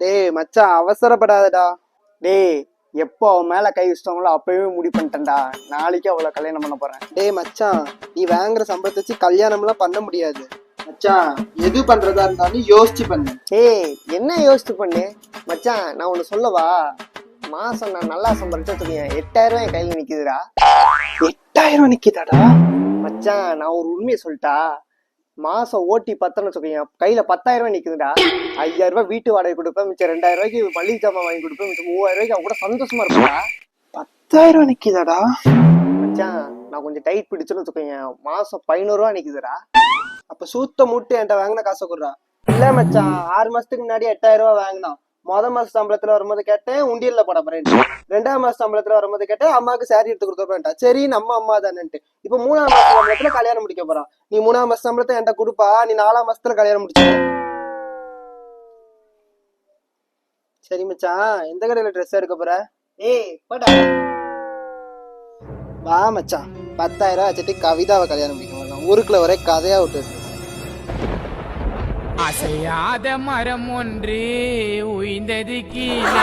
டேய் மச்சான் அவசரப்படாதடா. டேய் எப்போ அவன் மேல கை வச்சிட்டாங்களோ அப்பவே முடிவு பண்ணிட்டேன்டா. நாளைக்கு அவளை கல்யாணம் பண்ண போறேன். டேய் மச்சான், நீ வாங்குற சம்பளத்தை வச்சு கல்யாணம்லாம் பண்ண முடியாது மச்சான். எது பண்றதா இருந்தாலும் யோசிச்சு பண்ணு. ஏய் என்ன யோசிச்சு பண்ணு மச்சான்? நான் ஒண்ணு சொல்லவா? மாசம் நான் நல்லா சம்பாதிச்சு 8,000 ரூபாய் என் கையில நிக்குதுடா. 8,000 நிக்குதாடா மச்சான்? நான் ஒரு உண்மையை சொல்லிட்டா, மாசம் ஓட்டி பத்தன்னு வச்சுக்கோங்க, கையில 10,000 ரூபாய் நிக்குதுடா. 5,000 ரூபாய் வீட்டு வாடகை கொடுப்பேன், மிச்சம் 2,000 ரூபாய்க்கு மளிகை ஜாமான் வாங்கி கொடுப்பேன், மிச்சம் 3,000 ரூபாய்க்கு அவன் கூட சந்தோஷமா இருப்பா. 10,000 நிக்குதாடா மச்சான்? நான் கொஞ்சம் டைட் பிடிச்சுன்னு வச்சுக்கோங்க, மாசம் 15 ரூபா நிக்குதுடா. அப்ப சூத்த மூட்டு என்கிட்ட வாங்கின காசை கொடுறா. இல்ல மச்சான், 6 மாசத்துக்கு முன்னாடி 8,000 ரூபாய் வாங்கினா. மாச சம்பளத்துல வரும்போது கேட்டேன் உண்டியல்ல போட போறேன். 2ஆம் மாச சம்பளத்துல வரும்போது கேட்டேன் அம்மாவுக்கு சாரி எடுத்து கொடுத்தா. சரி நம்ம அம்மா தானேன்ட்டு இப்ப 3ஆம் மாச சம்பளத்துல கல்யாணம் முடிக்க போறான். நீ 3ஆம் மாச சம்பளத்தை என்கிட்ட கொடுப்பா, நீ 4ஆம் மாசத்துல கல்யாணம் முடிச்சு. சரி மச்சான், எந்த கடையில ட்ரெஸ் எடுக்க போற? ஏய் போடா வா மச்சான். 10,000 ரூபாய் வச்சுட்டு கவிதாவை கல்யாணம் முடிக்க மாட்டான். ஊருக்குள்ள ஒரே கதையா விட்டு. அசையாத மரம் ஒன்று உய்ந்தது கீழே.